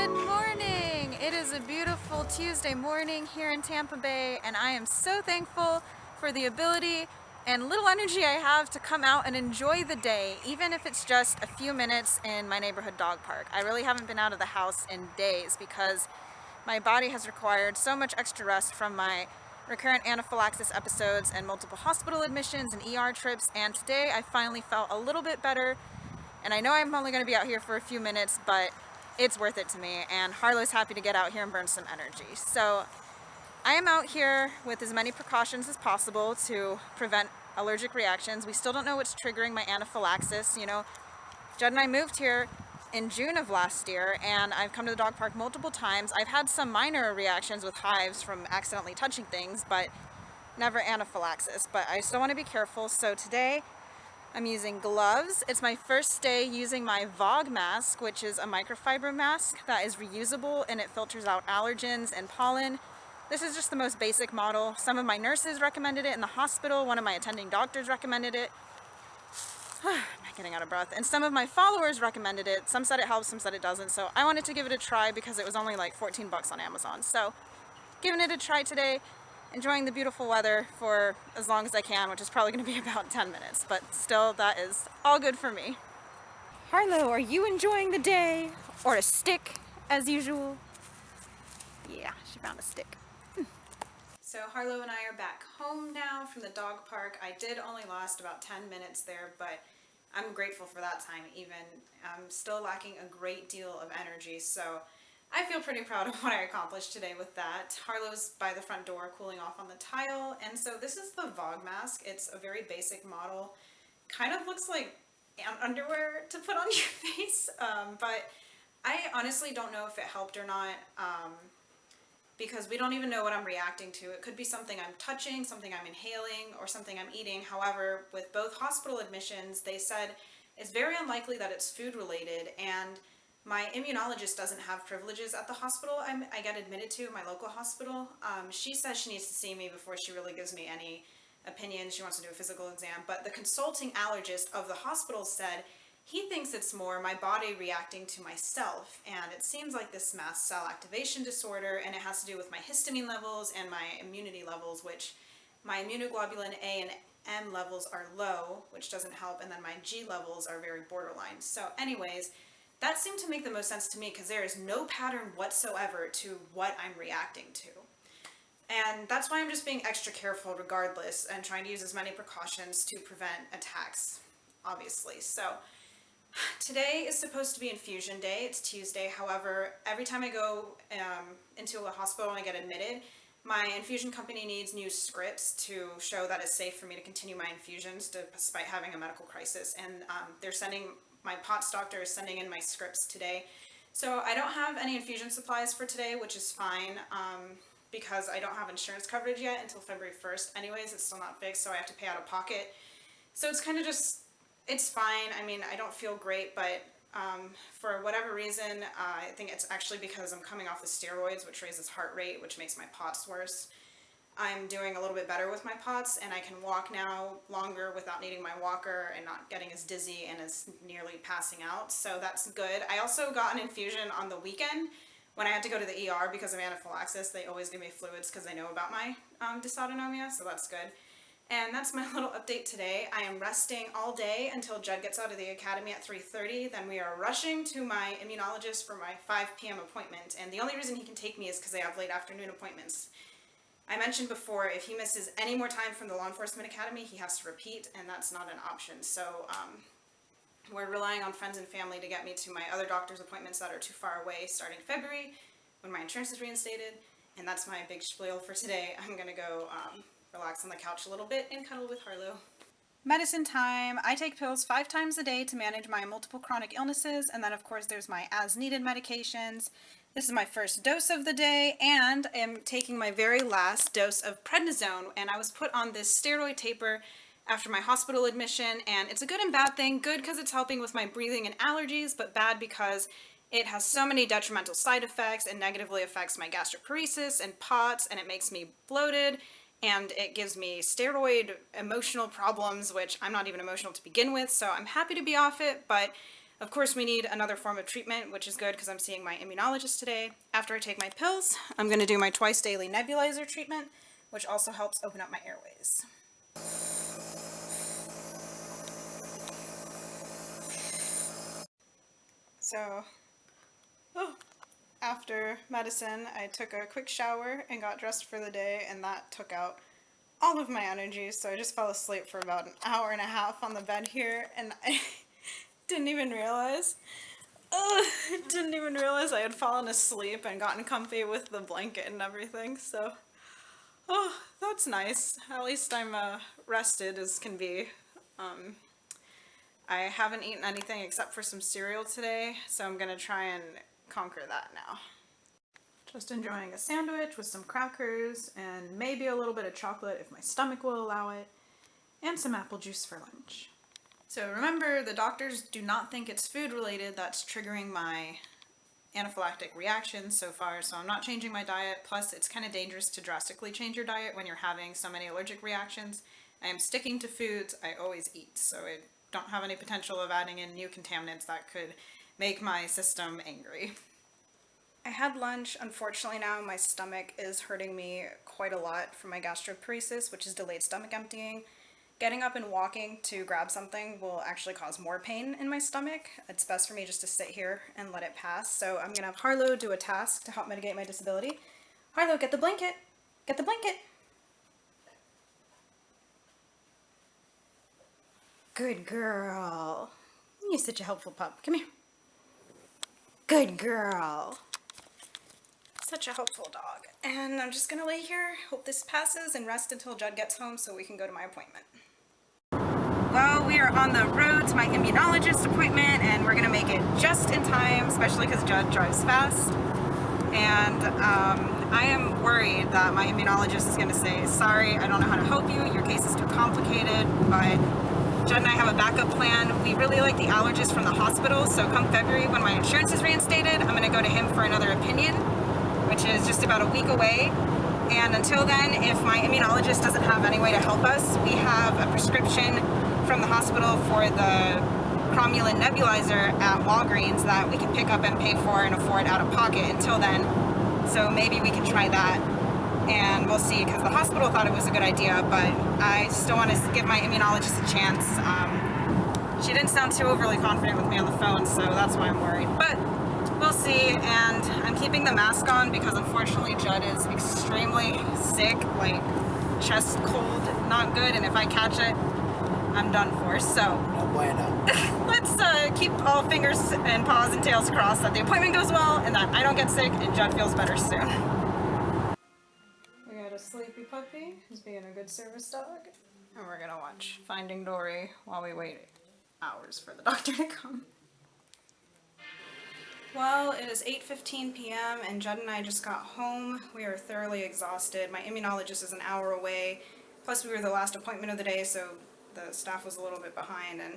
Good morning! It is a beautiful Tuesday morning here in Tampa Bay, and I am so thankful for the ability and little energy I have to come out and enjoy the day, even if it's just a few minutes in my neighborhood dog park. I really haven't been out of the house in days because my body has required so much extra rest from my recurrent anaphylaxis episodes and multiple hospital admissions and ER trips, and today I finally felt a little bit better. And I know I'm only going to be out here for a few minutes, but it's worth it to me, and Harlow's happy to get out here and burn some energy. So I am out here with as many precautions as possible to prevent allergic reactions. We still don't know what's triggering my anaphylaxis. You know, Judd and I moved here in June of last year, and I've come to the dog park multiple times. I've had some minor reactions with hives from accidentally touching things, but never anaphylaxis. But I still want to be careful, so today I'm using gloves. It's my first day using my VOG mask, which is a microfiber mask that is reusable and it filters out allergens and pollen. This is just the most basic model. Some of my nurses recommended it in the hospital. One of my attending doctors recommended it. I'm getting out of breath. And some of my followers recommended it. Some said it helps, some said it doesn't. So I wanted to give it a try because it was only like 14 bucks on Amazon. So giving it a try today. Enjoying the beautiful weather for as long as I can, which is probably going to be about 10 minutes, but still, that is all good for me. Harlow, are you enjoying the day? Or a stick, as usual? Yeah, she found a stick. So Harlow and I are back home now from the dog park. I did only last about 10 minutes there, but I'm grateful for that time even. I'm still lacking a great deal of energy, so I feel pretty proud of what I accomplished today with that. Harlow's by the front door cooling off on the tile, and so this is the VOG mask. It's a very basic model. Kind of looks like underwear to put on your face, but I honestly don't know if it helped or not, because we don't even know what I'm reacting to. It could be something I'm touching, something I'm inhaling, or something I'm eating. However, with both hospital admissions, they said it's very unlikely that it's food related, and my immunologist doesn't have privileges at the hospital I get admitted to, my local hospital. She says she needs to see me before she really gives me any opinions. She wants to do a physical exam, but the consulting allergist of the hospital said he thinks it's more my body reacting to myself, and it seems like this mast cell activation disorder, and it has to do with my histamine levels and my immunity levels, which my immunoglobulin A and M levels are low, which doesn't help, and then my G levels are very borderline. So anyways, that seemed to make the most sense to me because there is no pattern whatsoever to what I'm reacting to. And that's why I'm just being extra careful regardless and trying to use as many precautions to prevent attacks, obviously. So today is supposed to be infusion day. It's Tuesday. However, every time I go into a hospital and I get admitted, my infusion company needs new scripts to show that it's safe for me to continue my infusions despite having a medical crisis. And they're sending, my POTS doctor is sending in my scripts today. So I don't have any infusion supplies for today, which is fine, because I don't have insurance coverage yet until February 1st. Anyways, it's still not fixed, so I have to pay out of pocket. So it's kind of just, it's fine. I mean, I don't feel great, but for whatever reason, I think it's actually because I'm coming off the steroids, which raises heart rate, which makes my POTS worse. I'm doing a little bit better with my POTS, and I can walk now longer without needing my walker and not getting as dizzy and as nearly passing out, so that's good. I also got an infusion on the weekend when I had to go to the ER because of anaphylaxis. They always give me fluids because they know about my dysautonomia, so that's good. And that's my little update today. I am resting all day until Judd gets out of the academy at 3:30. Then we are rushing to my immunologist for my 5 p.m. appointment, and the only reason he can take me is because they have late afternoon appointments. I mentioned before, if he misses any more time from the law enforcement academy, he has to repeat, and that's not an option. So we're relying on friends and family to get me to my other doctor's appointments that are too far away starting February when my insurance is reinstated. And that's my big spiel for today. I'm gonna go relax on the couch a little bit and cuddle with Harlow. Medicine time. I take pills 5 times a day to manage my multiple chronic illnesses, and then of course there's my as needed medications. This is my first dose of the day, and I'm taking my very last dose of prednisone, and I was put on this steroid taper after my hospital admission, and it's a good and bad thing. Good because it's helping with my breathing and allergies, but bad because it has so many detrimental side effects and negatively affects my gastroparesis and POTS, and it makes me bloated, and it gives me steroid emotional problems, which I'm not even emotional to begin with, so I'm happy to be off it, but Of course, we need another form of treatment, which is good because I'm seeing my immunologist today. After I take my pills, I'm going to do my twice daily nebulizer treatment, which also helps open up my airways. So, after medicine, I took a quick shower and got dressed for the day, and that took out all of my energy, so I just fell asleep for about an hour and a half on the bed here, and I didn't even realize I had fallen asleep and gotten comfy with the blanket and everything, so that's nice. At least I'm rested as can be. I haven't eaten anything except for some cereal today, so I'm gonna try and conquer that now. Just enjoying a sandwich with some crackers and maybe a little bit of chocolate if my stomach will allow it, and some apple juice for lunch. So remember, the doctors do not think it's food related that's triggering my anaphylactic reactions so far, so I'm not changing my diet. Plus, it's kind of dangerous to drastically change your diet when you're having so many allergic reactions. I am sticking to foods I always eat, so I don't have any potential of adding in new contaminants that could make my system angry. I had lunch. Unfortunately now my stomach is hurting me quite a lot from my gastroparesis, which is delayed stomach emptying. Getting up and walking to grab something will actually cause more pain in my stomach. It's best for me just to sit here and let it pass. So I'm gonna have Harlow do a task to help mitigate my disability. Harlow, get the blanket. Get the blanket. Good girl. You're such a helpful pup. Come here. Good girl. Such a helpful dog. And I'm just gonna lay here, hope this passes, and rest until Judd gets home so we can go to my appointment. Well, we are on the road to my immunologist appointment, and we're gonna make it just in time, especially because Judd drives fast. And I am worried that my immunologist is gonna say, sorry, I don't know how to help you, your case is too complicated, but Judd and I have a backup plan. We really like the allergist from the hospital, so come February when my insurance is reinstated, I'm gonna go to him for another opinion, which is just about a week away. And until then, if my immunologist doesn't have any way to help us, we have a prescription from the hospital for the cromulin nebulizer at Walgreens that we can pick up and pay for and afford out of pocket until then. So maybe we can try that, and we'll see, because the hospital thought it was a good idea, but I still want to give my immunologist a chance. She didn't sound too overly confident with me on the phone, so that's why I'm worried. But we'll see, and I'm keeping the mask on because unfortunately Judd is extremely sick, like chest cold, not good, and if I catch it, I'm done for. So No bueno. let's keep all fingers and paws and tails crossed that the appointment goes well and that I don't get sick and Judd feels better soon. We got a sleepy puppy who's being a good service dog, and we're gonna watch Finding Dory while we wait hours for the doctor to come. Well, it is 8:15 p.m. and Judd and I just got home. We are thoroughly exhausted. My immunologist is an hour away. Plus we were the last appointment of the day, so the staff was a little bit behind, and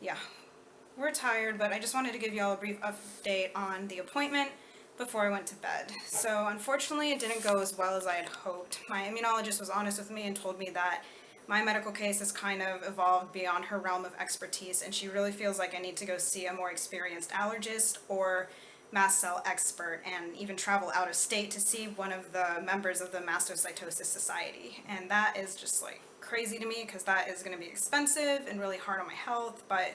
yeah, we're tired, but I just wanted to give you all a brief update on the appointment before I went to bed. So unfortunately it didn't go as well as I had hoped. My immunologist was honest with me and told me that my medical case has kind of evolved beyond her realm of expertise, and she really feels like I need to go see a more experienced allergist or mast cell expert, and even travel out of state to see one of the members of the Mastocytosis Society. And that is just like crazy to me because that is going to be expensive and really hard on my health, but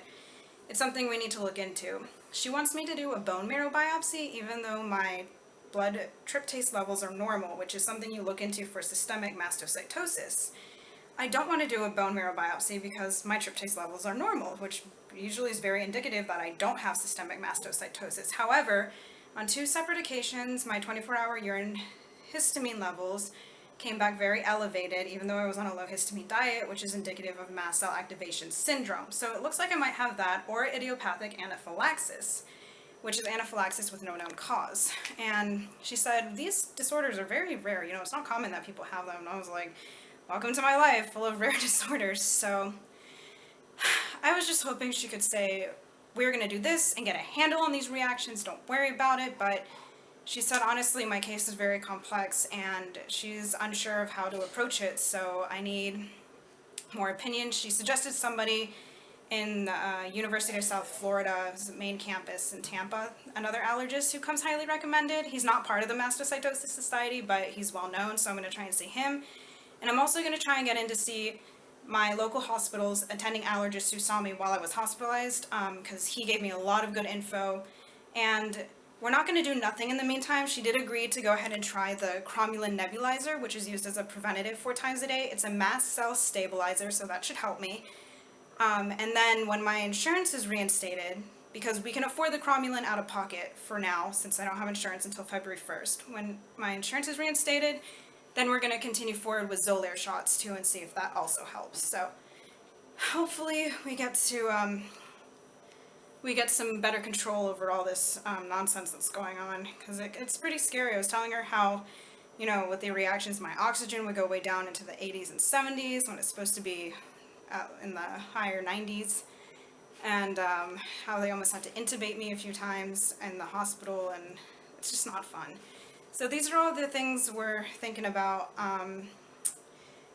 it's something we need to look into. She wants me to do a bone marrow biopsy even though my blood tryptase levels are normal, which is something you look into for systemic mastocytosis. I don't want to do a bone marrow biopsy because my tryptase levels are normal, which usually is very indicative that I don't have systemic mastocytosis. However, on 2 separate occasions, my 24-hour urine histamine levels came back very elevated, even though I was on a low histamine diet, which is indicative of mast cell activation syndrome. So it looks like I might have that, or idiopathic anaphylaxis, which is anaphylaxis with no known cause. And she said, these disorders are very rare. You know, it's not common that people have them. And I was like, welcome to my life full of rare disorders. So I was just hoping she could say, we're gonna do this and get a handle on these reactions, don't worry about it. But she said, honestly, my case is very complex and she's unsure of how to approach it, so I need more opinion. She suggested somebody in University of South Florida's main campus in Tampa, another allergist who comes highly recommended. He's not part of the Mastocytosis Society, but he's well known, so I'm going to try and see him. And I'm also going to try and get in to see my local hospital's attending allergist who saw me while I was hospitalized, because he gave me a lot of good info. And we're not going to do nothing in the meantime. She did agree to go ahead and try the cromulin nebulizer, which is used as a preventative 4 times a day. It's a mast cell stabilizer, so that should help me. And then when my insurance is reinstated, because we can afford the cromulin out of pocket for now, since I don't have insurance until February 1st. When my insurance is reinstated, then we're going to continue forward with Xolair shots too and see if that also helps. So hopefully we get some better control over all this nonsense that's going on, because it's pretty scary. I was telling her how, with the reactions, my oxygen would go way down into the 80s and 70s when it's supposed to be in the higher 90s, and how they almost had to intubate me a few times in the hospital, and it's just not fun. So these are all the things we're thinking about.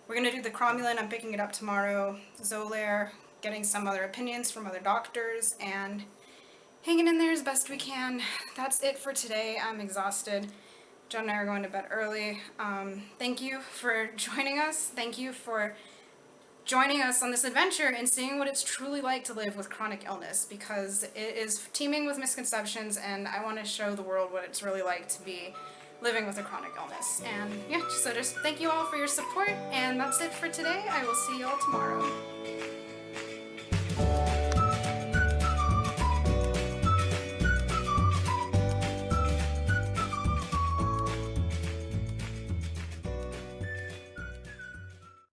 We're going to do the cromulin. I'm picking it up tomorrow. Xolair, getting some other opinions from other doctors, and hanging in there as best we can. That's it for today. I'm exhausted. John and I are going to bed early. Thank you for joining us. Thank you for joining us on this adventure and seeing what it's truly like to live with chronic illness, because it is teeming with misconceptions, and I want to show the world what it's really like to be living with a chronic illness. And yeah, so just thank you all for your support, and that's it for today. I will see you all tomorrow.